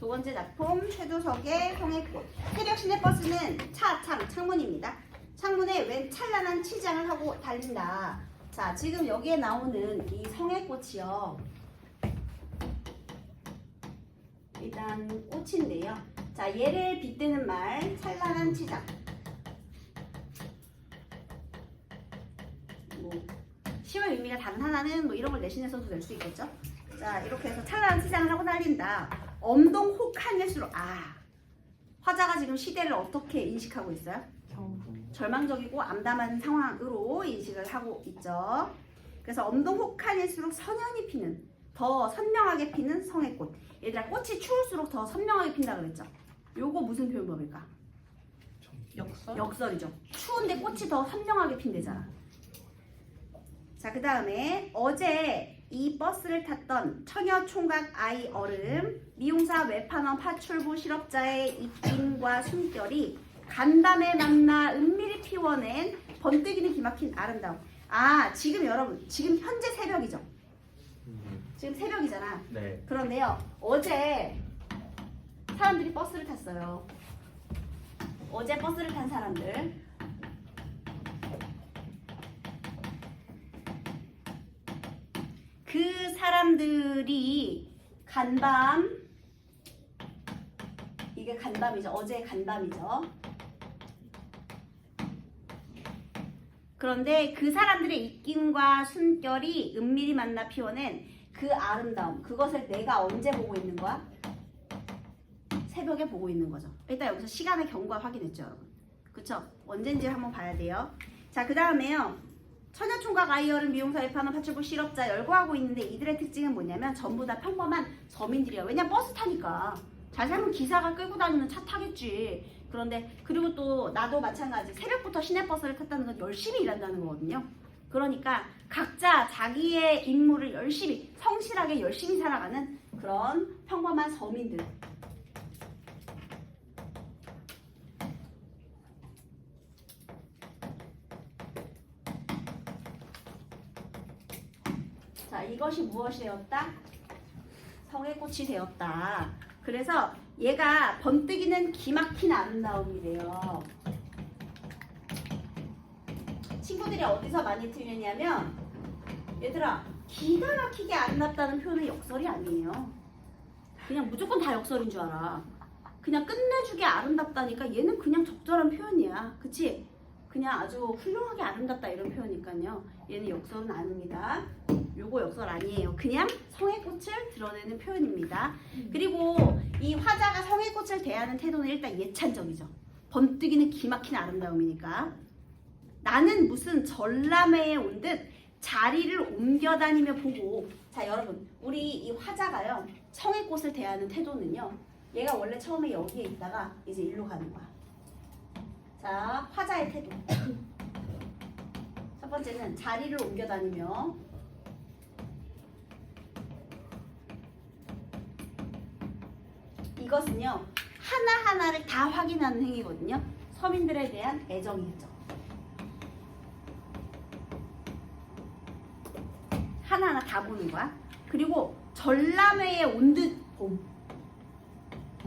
두 번째 작품 최두석의 송해꽃. 새벽 시내버스는 창문입니다. 창문에 웬 찬란한 치장을 하고 달린다. 자, 지금 여기에 나오는 이 송해꽃이요. 일단 꽃인데요. 자, 얘를 빗대는 말 찬란한 치장. 뭐 시의 의미가 다른 하나는 뭐 이런 걸 내신에서도 낼 수 있겠죠. 자, 이렇게 해서 찬란한 치장을 하고 달린다. 엄동혹한일수록 화자가 지금 시대를 어떻게 인식하고 있어요? 절망적이고 암담한 상황으로 인식을 하고 있죠. 그래서 엄동혹한일수록 선연히 피는, 더 선명하게 피는 성의꽃. 얘들아, 꽃이 추울수록 더 선명하게 핀다 그랬죠. 요거 무슨 표현법일까? 역설이죠. 추운데 꽃이 더 선명하게 핀대잖아. 자, 그 다음에 어제 이 버스를 탔던 처녀 총각 아이 어름 미용사 외판원 파출부 실업자의 입김과 숨결이 간밤에 만나 은밀히 피워낸 번뜩이는 기막힌 아름다움. 지금 여러분, 지금 현재 새벽이죠. 지금 새벽이잖아. 네. 그런데요, 어제 사람들이 버스를 탔어요. 어제 버스를 탄 사람들. 그 사람들이 간밤, 이게 간밤이죠. 어제 간밤이죠. 그런데 그 사람들의 입김과 숨결이 은밀히 만나 피워낸 그 아름다움, 그것을 내가 언제 보고 있는 거야? 새벽에 보고 있는 거죠. 일단 여기서 시간의 경과 확인했죠, 여러분. 그쵸? 언젠지 한번 봐야 돼요. 자, 그 다음에요. 처녀총각 아이어른 미용사 외판원 파출부 실업자 열거하고 있는데 이들의 특징은 뭐냐면 전부 다 평범한 서민들이야. 왜냐? 버스 타니까. 잘 살면 기사가 끌고 다니는 차 타겠지. 그런데 그리고 또 나도 마찬가지. 새벽부터 시내버스를 탔다는 건 열심히 일한다는 거거든요. 그러니까 각자 자기의 임무를 열심히, 성실하게 열심히 살아가는 그런 평범한 서민들. 자, 이것이 무엇이 되었다? 성의꽃이 되었다. 그래서 얘가 번뜩이는 기막힌 아름다움이래요. 친구들이 어디서 많이 틀렸냐면, 얘들아, 기가 막히게 아름답다는 표현은 역설이 아니에요. 그냥 무조건 다 역설인 줄 알아. 그냥 끝내주게 아름답다니까 얘는 그냥 적절한 표현이야. 그치? 그냥 아주 훌륭하게 아름답다 이런 표현이니까요. 얘는 역설은 아닙니다. 요거 역설 아니에요. 그냥 성의꽃을 드러내는 표현입니다. 그리고 이 화자가 성의꽃을 대하는 태도는 일단 예찬적이죠. 번뜩이는 기막힌 아름다움이니까. 나는 무슨 전람회에 온 듯 자리를 옮겨다니며 보고. 자, 여러분, 우리 이 화자가요, 성의꽃을 대하는 태도는요, 얘가 원래 처음에 여기에 있다가 이제 일로 가는 거야. 자, 화자의 태도. 첫 번째는 자리를 옮겨다니며, 이것은요, 하나하나를 다 확인하는 행위거든요. 서민들에 대한 애정이죠. 하나하나 다 보는 거야. 그리고 전람회에 온 듯 봄.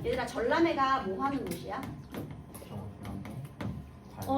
얘들아, 전람회가 뭐 하는 곳이야?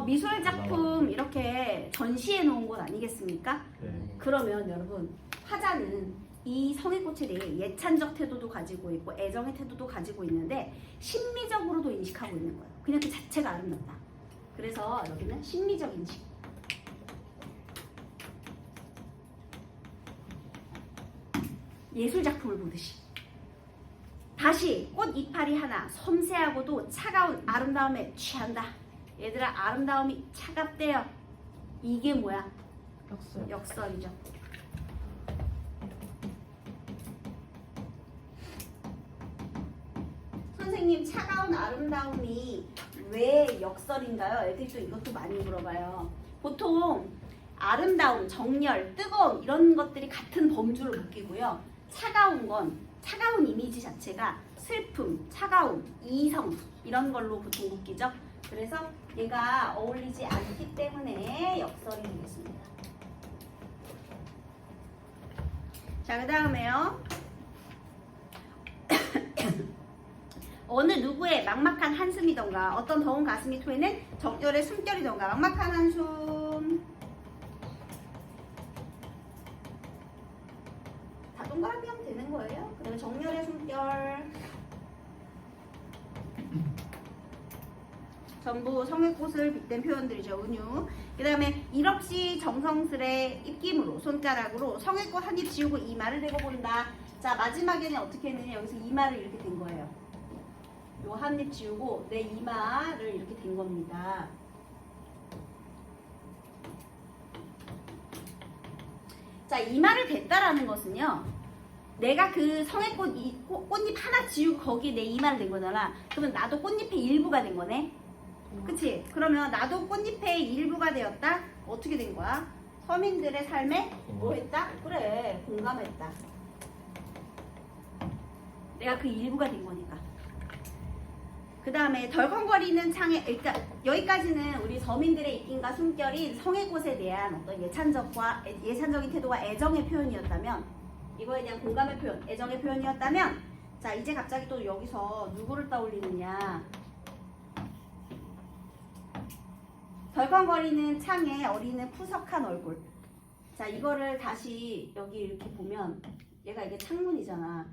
미술 작품 이렇게 전시해 놓은 곳 아니겠습니까? 네. 그러면 여러분, 화자는 이 성의꽃에 대해 예찬적 태도도 가지고 있고 애정의 태도도 가지고 있는데 심미적으로도 인식하고 있는 거예요. 그냥 그 자체가 아름답다. 그래서 여기는 심미적 인식. 예술 작품을 보듯이. 다시 꽃 이파리 하나 섬세하고도 차가운 아름다움에 취한다. 얘들아, 아름다움이 차갑대요. 이게 뭐야? 역설이죠. 선생님, 차가운 아름다움이 왜 역설인가요? 애들이 또 이것도 많이 물어봐요. 보통 아름다움, 정열, 뜨거움 이런 것들이 같은 범주를 묶이고요. 차가운 이미지 자체가 슬픔, 차가움, 이성 이런 걸로 보통 묶이죠. 그래서 얘가 어울리지 않기 때문에 역설이 되겠습니다. 자, 그 다음에요. 어느 누구의 막막한 한숨이던가 어떤 더운 가슴이 토해낸 정열의 숨결이던가 막막한 한숨. 다 동그라미 하면 되는 거예요. 그 다음에 정열의 숨결. 전부 성의 꽃을 빗댄 표현들이죠. 은유. 그 다음에 일없이 정성스레 입김으로 손가락으로 성의 꽃 한 입 지우고 이마를 대고 본다. 자, 마지막에는 어떻게 했느냐. 여기서 이마를 이렇게 댄 거예요. 요 한 입 지우고 내 이마를 이렇게 댄 겁니다. 자, 이마를 댔다라는 것은요, 내가 그 성의 꽃잎 하나 지우고 거기에 내 이마를 댄 거잖아. 그러면 나도 꽃잎의 일부가 된 거네. 그치? 그러면 나도 꽃잎의 일부가 되었다? 어떻게 된 거야? 서민들의 삶에 뭐 했다? 그래, 공감했다. 내가 그 일부가 된 거니까. 그 다음에 덜컹거리는 창에, 그러니까 여기까지는 우리 서민들의 입김과 숨결인 성의 꽃에 대한 어떤 예찬적인 태도와 애정의 표현이었다면, 이거에 대한 공감의 표현, 애정의 표현이었다면, 자, 이제 갑자기 또 여기서 누구를 떠올리느냐. 덜컹거리는 창에 어리는 푸석한 얼굴. 자, 이거를 다시 여기 이렇게 보면, 얘가 이게 창문이잖아.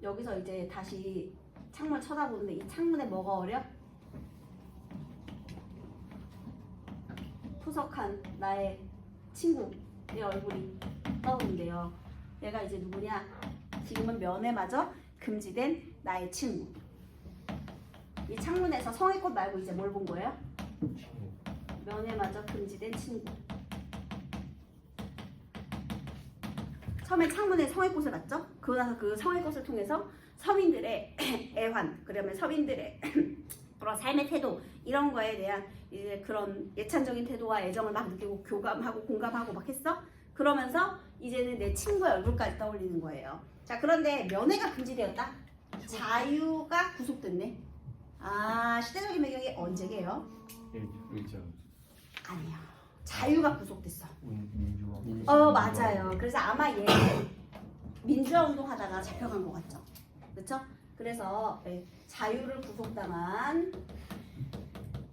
여기서 이제 다시 창문을 쳐다보는데 이 창문에 뭐가 어려? 푸석한 나의 친구, 내 얼굴이 떠오른대요. 얘가 이제 누구냐? 지금은 면회마저 금지된 나의 친구. 이 창문에서 성의 꽃 말고 이제 뭘 본 거예요? 면회마저 금지된 친구. 처음에 창문에 성의 꽃을 봤죠? 그러고 나서 그 성의 꽃을 통해서 서민들의 애환, 그러면 서민들의 그런 삶의 태도, 이런 거에 대한 이제 그런 예찬적인 태도와 애정을 막 느끼고 교감하고 공감하고 막 했어? 그러면서 이제는 내 친구의 얼굴까지 떠올리는 거예요. 자, 그런데 면회가 금지되었다? 자유가 구속됐네. 아, 시대적인 배경이 언제게요? 의정. 아니야. 자유가 구속됐어. 민주화. 맞아요. 그래서 아마 얘 민주화 운동하다가 잡혀간 것 같죠. 그렇죠? 그래서 자유를 구속당한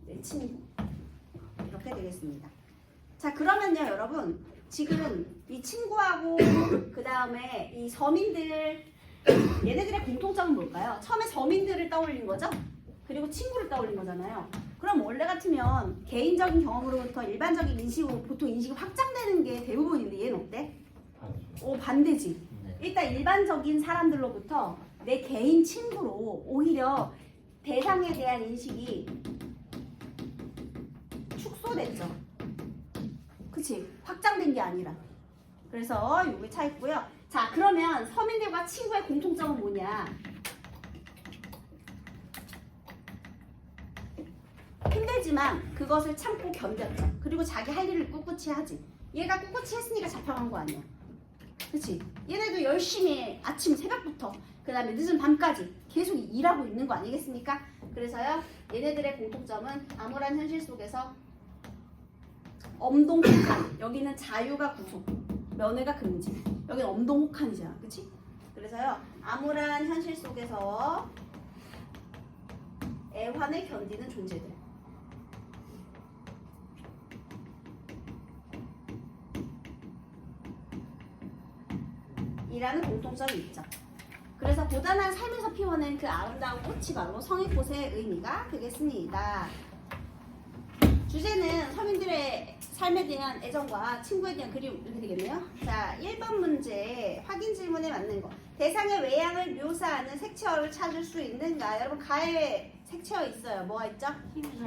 내 친구, 이렇게 되겠습니다. 자, 그러면요 여러분, 지금 이 친구하고 그 다음에 이 서민들, 얘네들의 공통점은 뭘까요? 처음에 서민들을 떠올린 거죠? 그리고 친구를 떠올린 거잖아요. 그럼 원래 같으면 개인적인 경험으로부터 일반적인 인식으로 보통 인식이 확장되는 게 대부분인데 얘는 어때? 반대지. 일단 일반적인 사람들로부터 내 개인 친구로 오히려 대상에 대한 인식이 축소됐죠. 그치? 확장된 게 아니라. 그래서 요게 차있고요. 자, 그러면 서민들과 친구의 공통점은 뭐냐? 힘들지만 그것을 참고 견뎠죠. 그리고 자기 할 일을 꿋꿋이 하지. 얘가 꿋꿋이 했으니까 잡혀간 거 아니야. 그치? 얘네도 열심히 아침 새벽부터 그 다음에 늦은 밤까지 계속 일하고 있는 거 아니겠습니까? 그래서요, 얘네들의 공통점은 암울한 현실 속에서 엄동혹한, 여기는 자유가 구속, 면회가 금지, 여기는 엄동혹한이잖아. 그치? 그래서요, 암울한 현실 속에서 애환을 견디는 존재들. 이라는 공통점이 있죠. 그래서 고단한 삶에서 피워낸 그 아름다운 꽃이 바로 성의 꽃의 의미가 되겠습니다. 주제는 서민들의 삶에 대한 애정과 친구에 대한 그리움, 이렇게 되겠네요. 자, 1번 문제 확인 질문에 맞는 거. 대상의 외양을 묘사하는 색채어를 찾을 수 있는가? 여러분, 가에 색채어 있어요. 뭐가 있죠?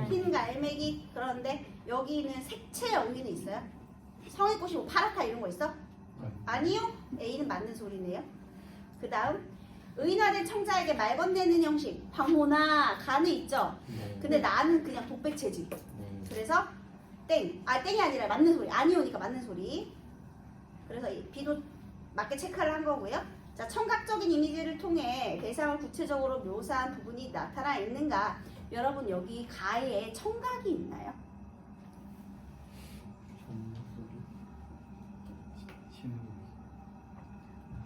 흰 갈매기. 그런데 여기는 색채 여기는 있어요? 성의 꽃이 뭐 파랗다 이런 거 있어? 아니요. A는 맞는 소리네요. 그 다음, 의인화된 청자에게 말 건네는 형식. 황호나 가는 있죠? 근데 나는 그냥 독백체지. 그래서 땡. 땡이 아니라 맞는 소리. 아니오니까 맞는 소리. 그래서 이 B도 맞게 체크를 한 거고요. 자, 청각적인 이미지를 통해 대상을 구체적으로 묘사한 부분이 나타나 있는가? 여러분, 여기 가에 청각이 있나요?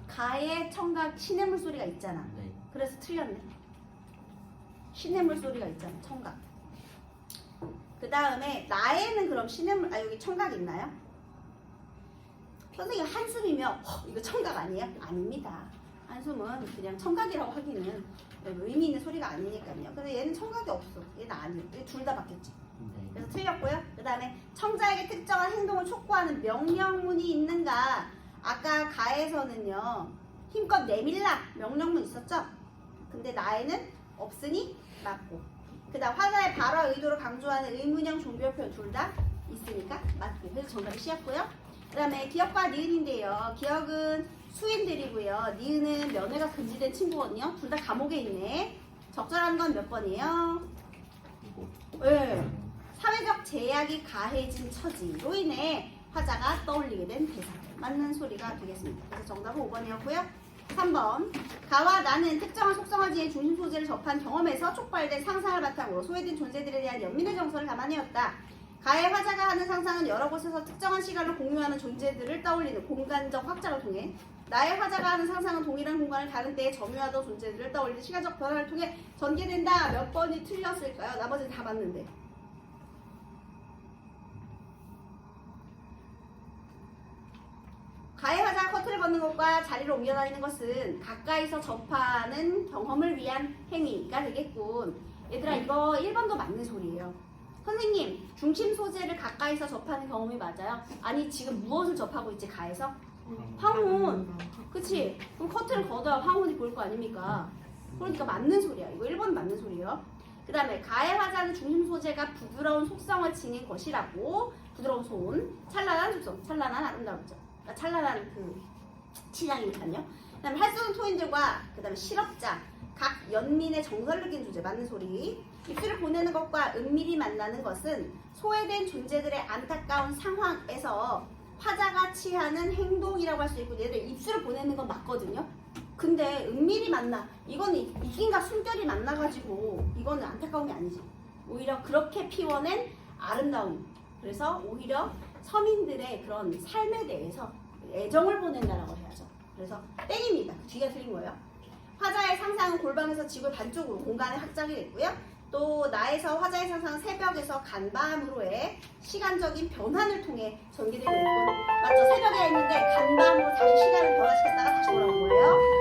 가에 청각 시냇물 소리가 있잖아. 그래서 틀렸네. 시냇물 소리가 있잖아. 청각. 그 다음에 나에는 그럼 시냇물 여기 청각 있나요? 선생님 한숨이면 이거 청각 아니에요? 아닙니다. 한숨은 그냥 청각이라고 하기는 의미 있는 소리가 아니니까요. 근데 얘는 청각이 없어. 얘는 아니에요. 둘 다 바뀌었지. 네. 그래서 틀렸고요. 그 다음에 청자에게 특정한 행동을 촉구하는 명령문이 있는가? 아까 가에서는요. 힘껏 내밀라 명령문 있었죠? 근데 나에는 없으니 맞고. 그 다음 화자의 발화 의도를 강조하는 의문형 종비어 표현 둘 다 있으니까 맞고. 그래서 정답이 C였고요. 그 다음에 기억과 니은인데요. 기억은 수인들이고요. 니은은 면회가 금지된 친구거든요. 둘 다 감옥에 있네. 적절한 건 몇 번이에요? 네. 사회적 제약이 가해진 처지로 인해 화자가 떠올리게 된 대사. 맞는 소리가 되겠습니다. 그래서 정답은 5번이었고요. 3번. 가와 나는 특정한 속성을 지닌 중심 소재를 접한 경험에서 촉발된 상상을 바탕으로 소외된 존재들에 대한 연민의 정서를 담아내었다. 가의 화자가 하는 상상은 여러 곳에서 특정한 시간을 공유하는 존재들을 떠올리는 공간적 확장을 통해 나의 화자가 하는 상상은 동일한 공간을 다른 때에 점유하던 존재들을 떠올리는 시간적 변화를 통해 전개된다. 몇 번이 틀렸을까요? 나머지는 다 맞는데. 가의 화자가 커트를 걷는 것과 자리를 옮겨 다니는 것은 가까이서 접하는 경험을 위한 행위가 되겠군. 얘들아 이거 1번도 맞는 소리예요. 선생님 중심 소재를 가까이서 접하는 경험이 맞아요? 아니 지금 무엇을 접하고 있지 가에서? 황혼. 그치? 그럼 커트를 걷어야 황혼이 보일 거 아닙니까? 그러니까 맞는 소리야. 이거 1번 맞는 소리예요. 그 다음에 가의 화자는 중심 소재가 부드러운 속성을 지닌 것이라고. 부드러운 손, 찬란한 속성, 찬란한 아름다움죠. 그러니까 찬란한 그 치장이니까요. 그 다음에 활쏘는 토인들과 그 다음에 실업자, 각 연민의 정서를 느낀 주제 맞는 소리. 입술을 보내는 것과 은밀히 만나는 것은 소외된 존재들의 안타까운 상황에서 화자가 취하는 행동이라고 할 수 있고 얘들 입술을 보내는 건 맞거든요. 근데 은밀히 만나 이거는 이긴과 숨결이 만나가지고 이거는 안타까운 게 아니지. 오히려 그렇게 피워낸 아름다움. 그래서 오히려 서민들의 그런 삶에 대해서 애정을 보낸다라고 해야죠. 그래서 땡입니다. 뒤가 틀린 거예요. 화자의 상상은 골방에서 지구 반쪽으로 공간의 확장이 됐고요. 또 나에서 화자의 상상은 새벽에서 간밤으로의 시간적인 변환을 통해 전개되고 있고 맞죠? 새벽에 있는데 간밤으로 다시 시간을 변화시켰다가 다시 돌아온 거예요.